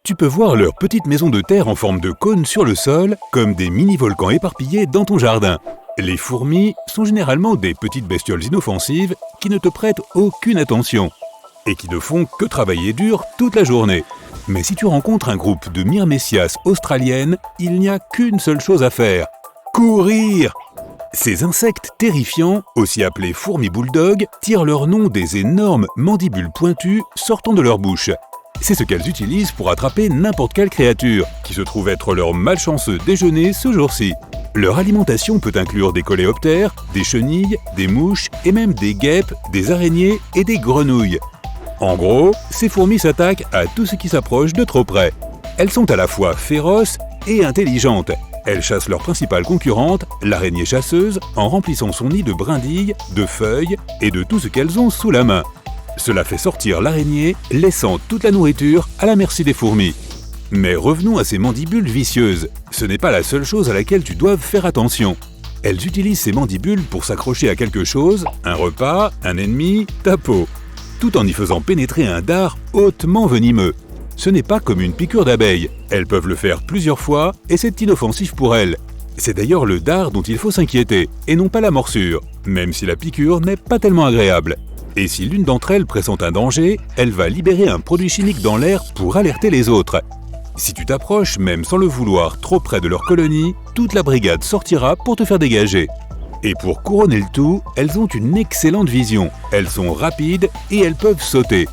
Tu peux voir leurs petites maisons de terre en forme de cône sur le sol, comme des mini-volcans éparpillés dans ton jardin. Les fourmis sont généralement des petites bestioles inoffensives qui ne te prêtent aucune attention et qui ne font que travailler dur toute la journée. Mais si tu rencontres un groupe de myrmécias australiennes, il n'y a qu'une seule chose à faire: courir! Ces insectes terrifiants, aussi appelés fourmis bulldog, tirent leur nom des énormes mandibules pointues sortant de leur bouche. C'est ce qu'elles utilisent pour attraper n'importe quelle créature, qui se trouve être leur malchanceux déjeuner ce jour-ci. Leur alimentation peut inclure des coléoptères, des chenilles, des mouches et même des guêpes, des araignées et des grenouilles. En gros, ces fourmis s'attaquent à tout ce qui s'approche de trop près. Elles sont à la fois féroces et intelligentes. Elles chassent leur principale concurrente, l'araignée chasseuse, en remplissant son nid de brindilles, de feuilles et de tout ce qu'elles ont sous la main. Cela fait sortir l'araignée, laissant toute la nourriture à la merci des fourmis. Mais revenons à ces mandibules vicieuses. Ce n'est pas la seule chose à laquelle tu dois faire attention. Elles utilisent ces mandibules pour s'accrocher à quelque chose, un repas, un ennemi, ta peau, tout en y faisant pénétrer un dard hautement venimeux. Ce n'est pas comme une piqûre d'abeille. Elles peuvent le faire plusieurs fois et c'est inoffensif pour elles. C'est d'ailleurs le dard dont il faut s'inquiéter, et non pas la morsure, même si la piqûre n'est pas tellement agréable. Et si l'une d'entre elles pressent un danger, elle va libérer un produit chimique dans l'air pour alerter les autres. Si tu t'approches, même sans le vouloir, trop près de leur colonie, toute la brigade sortira pour te faire dégager. Et pour couronner le tout, elles ont une excellente vision. Elles sont rapides et elles peuvent sauter.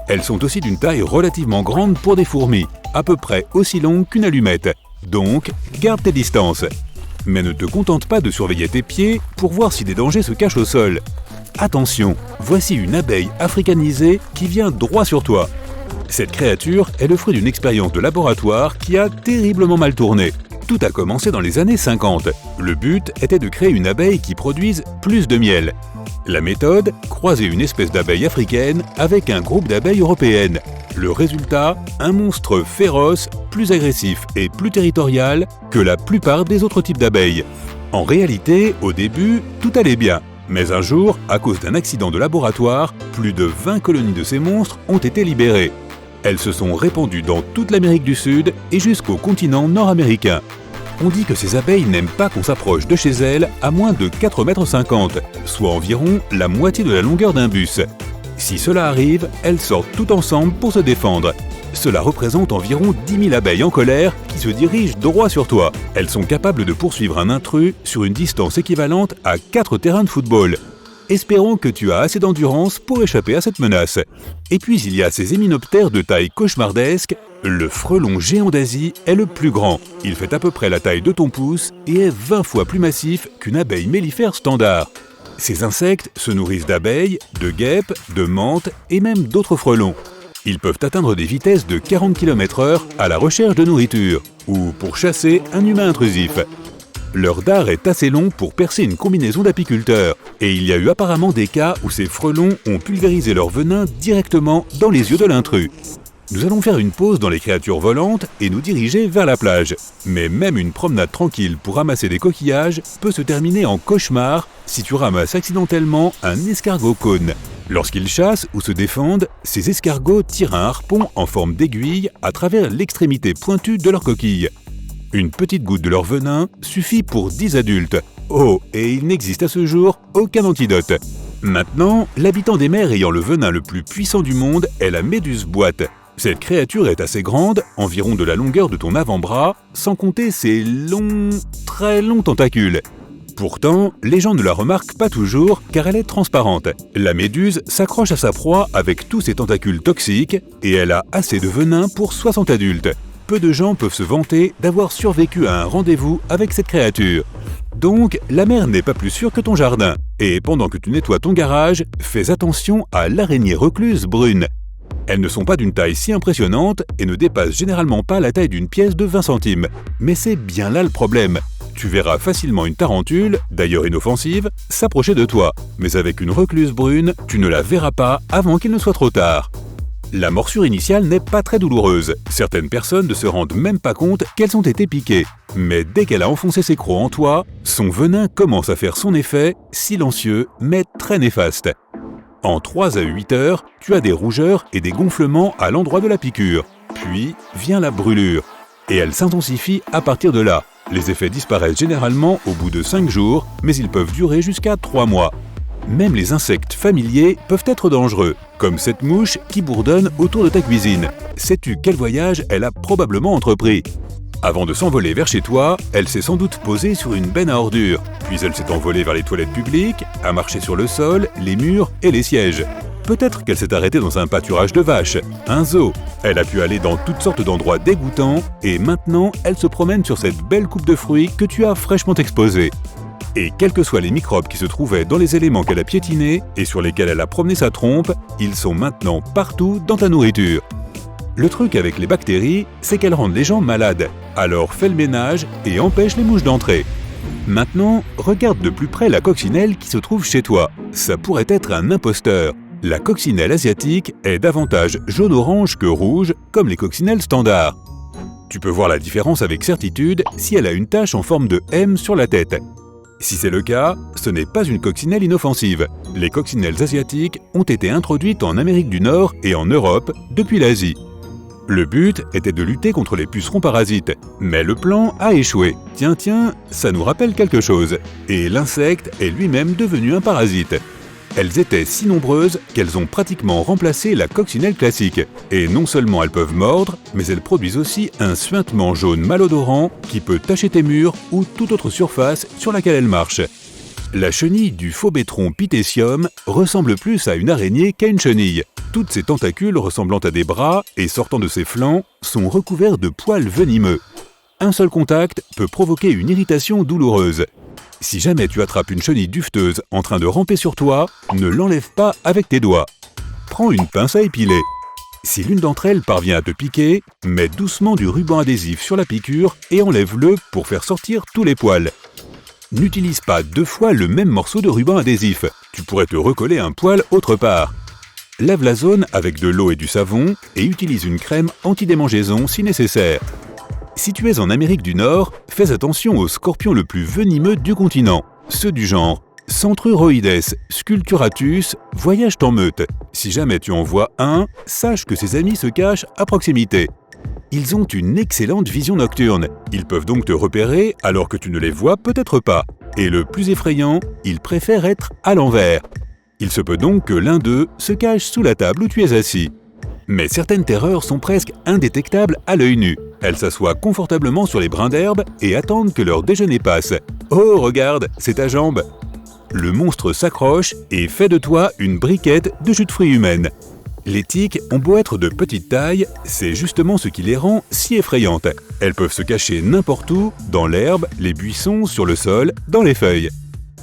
Elles sont aussi d'une taille relativement grande pour des fourmis, à peu près aussi longue qu'une allumette. Donc, garde tes distances. Mais ne te contente pas de surveiller tes pieds pour voir si des dangers se cachent au sol. Attention, voici une abeille africanisée qui vient droit sur toi. Cette créature est le fruit d'une expérience de laboratoire qui a terriblement mal tourné. Tout a commencé dans les années 50. Le but était de créer une abeille qui produise plus de miel. La méthode, croiser une espèce d'abeille africaine avec un groupe d'abeilles européennes. Le résultat, un monstre féroce, plus agressif et plus territorial que la plupart des autres types d'abeilles. En réalité, au début, tout allait bien. Mais un jour, à cause d'un accident de laboratoire, plus de 20 colonies de ces monstres ont été libérées. Elles se sont répandues dans toute l'Amérique du Sud et jusqu'au continent nord-américain. On dit que ces abeilles n'aiment pas qu'on s'approche de chez elles à moins de 4,50 m, soit environ la moitié de la longueur d'un bus. Si cela arrive, elles sortent toutes ensemble pour se défendre. Cela représente environ 10 000 abeilles en colère qui se dirigent droit sur toi. Elles sont capables de poursuivre un intrus sur une distance équivalente à 4 terrains de football. Espérons que tu as assez d'endurance pour échapper à cette menace. Et puis il y a ces hyménoptères de taille cauchemardesque. Le frelon géant d'Asie est le plus grand. Il fait à peu près la taille de ton pouce et est 20 fois plus massif qu'une abeille mellifère standard. Ces insectes se nourrissent d'abeilles, de guêpes, de menthes et même d'autres frelons. Ils peuvent atteindre des vitesses de 40 km/h à la recherche de nourriture ou pour chasser un humain intrusif. Leur dard est assez long pour percer une combinaison d'apiculteurs et il y a eu apparemment des cas où ces frelons ont pulvérisé leur venin directement dans les yeux de l'intrus. Nous allons faire une pause dans les créatures volantes et nous diriger vers la plage. Mais même une promenade tranquille pour ramasser des coquillages peut se terminer en cauchemar si tu ramasses accidentellement un escargot cône. Lorsqu'ils chassent ou se défendent, ces escargots tirent un harpon en forme d'aiguille à travers l'extrémité pointue de leur coquille. Une petite goutte de leur venin suffit pour 10 adultes. Oh, et il n'existe à ce jour aucun antidote. Maintenant, l'habitant des mers ayant le venin le plus puissant du monde est la méduse boîte. Cette créature est assez grande, environ de la longueur de ton avant-bras, sans compter ses longs, très longs tentacules. Pourtant, les gens ne la remarquent pas toujours car elle est transparente. La méduse s'accroche à sa proie avec tous ses tentacules toxiques et elle a assez de venin pour 60 adultes. Peu de gens peuvent se vanter d'avoir survécu à un rendez-vous avec cette créature. Donc, la mer n'est pas plus sûre que ton jardin. Et pendant que tu nettoies ton garage, fais attention à l'araignée recluse brune. Elles ne sont pas d'une taille si impressionnante et ne dépassent généralement pas la taille d'une pièce de 20 centimes. Mais c'est bien là le problème. Tu verras facilement une tarentule, d'ailleurs inoffensive, s'approcher de toi. Mais avec une recluse brune, tu ne la verras pas avant qu'il ne soit trop tard. La morsure initiale n'est pas très douloureuse. Certaines personnes ne se rendent même pas compte qu'elles ont été piquées. Mais dès qu'elle a enfoncé ses crocs en toi, son venin commence à faire son effet, silencieux mais très néfaste. En 3 à 8 heures, tu as des rougeurs et des gonflements à l'endroit de la piqûre. puis vient la brûlure. Et elle s'intensifie à partir de là. Les effets disparaissent généralement au bout de 5 jours, mais ils peuvent durer jusqu'à 3 mois. Même les insectes familiers peuvent être dangereux, comme cette mouche qui bourdonne autour de ta cuisine. Sais-tu quel voyage elle a probablement entrepris ? Avant de s'envoler vers chez toi, elle s'est sans doute posée sur une benne à ordures. Puis elle s'est envolée vers les toilettes publiques, a marché sur le sol, les murs et les sièges. Peut-être qu'elle s'est arrêtée dans un pâturage de vaches, un zoo. Elle a pu aller dans toutes sortes d'endroits dégoûtants et maintenant elle se promène sur cette belle coupe de fruits que tu as fraîchement exposée. Et quels que soient les microbes qui se trouvaient dans les éléments qu'elle a piétinés et sur lesquels elle a promené sa trompe, ils sont maintenant partout dans ta nourriture. Le truc avec les bactéries, c'est qu'elles rendent les gens malades. Alors fais le ménage et empêche les mouches d'entrer. Maintenant, regarde de plus près la coccinelle qui se trouve chez toi. Ça pourrait être un imposteur. La coccinelle asiatique est davantage jaune-orange que rouge, comme les coccinelles standards. Tu peux voir la différence avec certitude si elle a une tache en forme de M sur la tête. Si c'est le cas, ce n'est pas une coccinelle inoffensive. Les coccinelles asiatiques ont été introduites en Amérique du Nord et en Europe depuis l'Asie. Le but était de lutter contre les pucerons parasites, mais le plan a échoué. Tiens, ça nous rappelle quelque chose. Et l'insecte est lui-même devenu un parasite. Elles étaient si nombreuses qu'elles ont pratiquement remplacé la coccinelle classique. Et non seulement elles peuvent mordre, mais elles produisent aussi un suintement jaune malodorant qui peut tacher tes murs ou toute autre surface sur laquelle elles marchent. La chenille du Phobetron pitecium ressemble plus à une araignée qu'à une chenille. Toutes ses tentacules ressemblant à des bras et sortant de ses flancs sont recouverts de poils venimeux. Un seul contact peut provoquer une irritation douloureuse. Si jamais tu attrapes une chenille duveteuse en train de ramper sur toi, ne l'enlève pas avec tes doigts. Prends une pince à épiler. Si l'une d'entre elles parvient à te piquer, mets doucement du ruban adhésif sur la piqûre et enlève-le pour faire sortir tous les poils. N'utilise pas 2 fois le même morceau de ruban adhésif. Tu pourrais te recoller un poil autre part. Lave la zone avec de l'eau et du savon et utilise une crème anti-démangeaison si nécessaire. Si tu es en Amérique du Nord, fais attention aux scorpions le plus venimeux du continent. Ceux du genre Centruroides sculpturatus voyagent en meute. Si jamais tu en vois un, sache que ses amis se cachent à proximité. Ils ont une excellente vision nocturne. Ils peuvent donc te repérer alors que tu ne les vois peut-être pas. Et le plus effrayant, ils préfèrent être à l'envers. Il se peut donc que l'un d'eux se cache sous la table où tu es assis. Mais certaines terreurs sont presque indétectables à l'œil nu. Elles s'assoient confortablement sur les brins d'herbe et attendent que leur déjeuner passe. Oh, regarde, c'est ta jambe! Le monstre s'accroche et fait de toi une briquette de jus de fruits humaine. Les tiques ont beau être de petite taille, c'est justement ce qui les rend si effrayantes. Elles peuvent se cacher n'importe où, dans l'herbe, les buissons, sur le sol, dans les feuilles.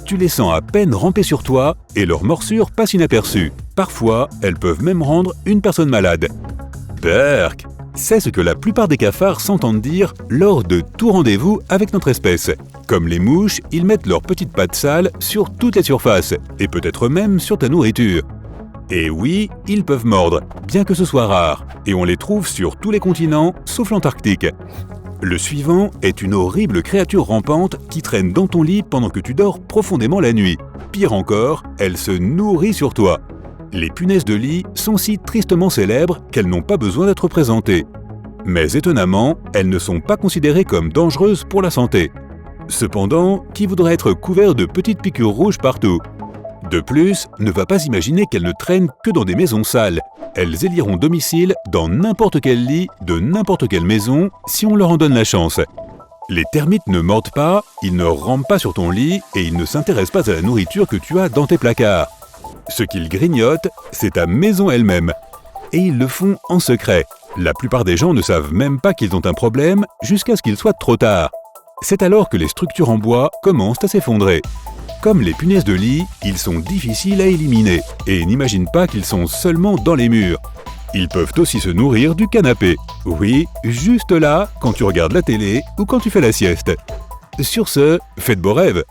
Tu les sens à peine ramper sur toi et leur morsure passe inaperçue. Parfois, elles peuvent même rendre une personne malade. Berk! C'est ce que la plupart des cafards s'entendent dire lors de tout rendez-vous avec notre espèce. Comme les mouches, ils mettent leurs petites pattes sales sur toutes les surfaces, et peut-être même sur ta nourriture. Et oui, ils peuvent mordre, bien que ce soit rare, et on les trouve sur tous les continents, sauf l'Antarctique. Le suivant est une horrible créature rampante qui traîne dans ton lit pendant que tu dors profondément la nuit. Pire encore, elle se nourrit sur toi. Les punaises de lit sont si tristement célèbres qu'elles n'ont pas besoin d'être présentées. Mais étonnamment, elles ne sont pas considérées comme dangereuses pour la santé. Cependant, qui voudrait être couvert de petites piqûres rouges partout? De plus, ne va pas imaginer qu'elles ne traînent que dans des maisons sales. Elles éliront domicile dans n'importe quel lit de n'importe quelle maison si on leur en donne la chance. Les termites ne mordent pas, ils ne rampent pas sur ton lit et ils ne s'intéressent pas à la nourriture que tu as dans tes placards. Ce qu'ils grignotent, c'est ta maison elle-même. Et ils le font en secret. La plupart des gens ne savent même pas qu'ils ont un problème jusqu'à ce qu'il soit trop tard. C'est alors que les structures en bois commencent à s'effondrer. Comme les punaises de lit, ils sont difficiles à éliminer et n'imagine pas qu'ils sont seulement dans les murs. Ils peuvent aussi se nourrir du canapé. Oui, juste là, quand tu regardes la télé ou quand tu fais la sieste. Sur ce, fais de beaux rêves!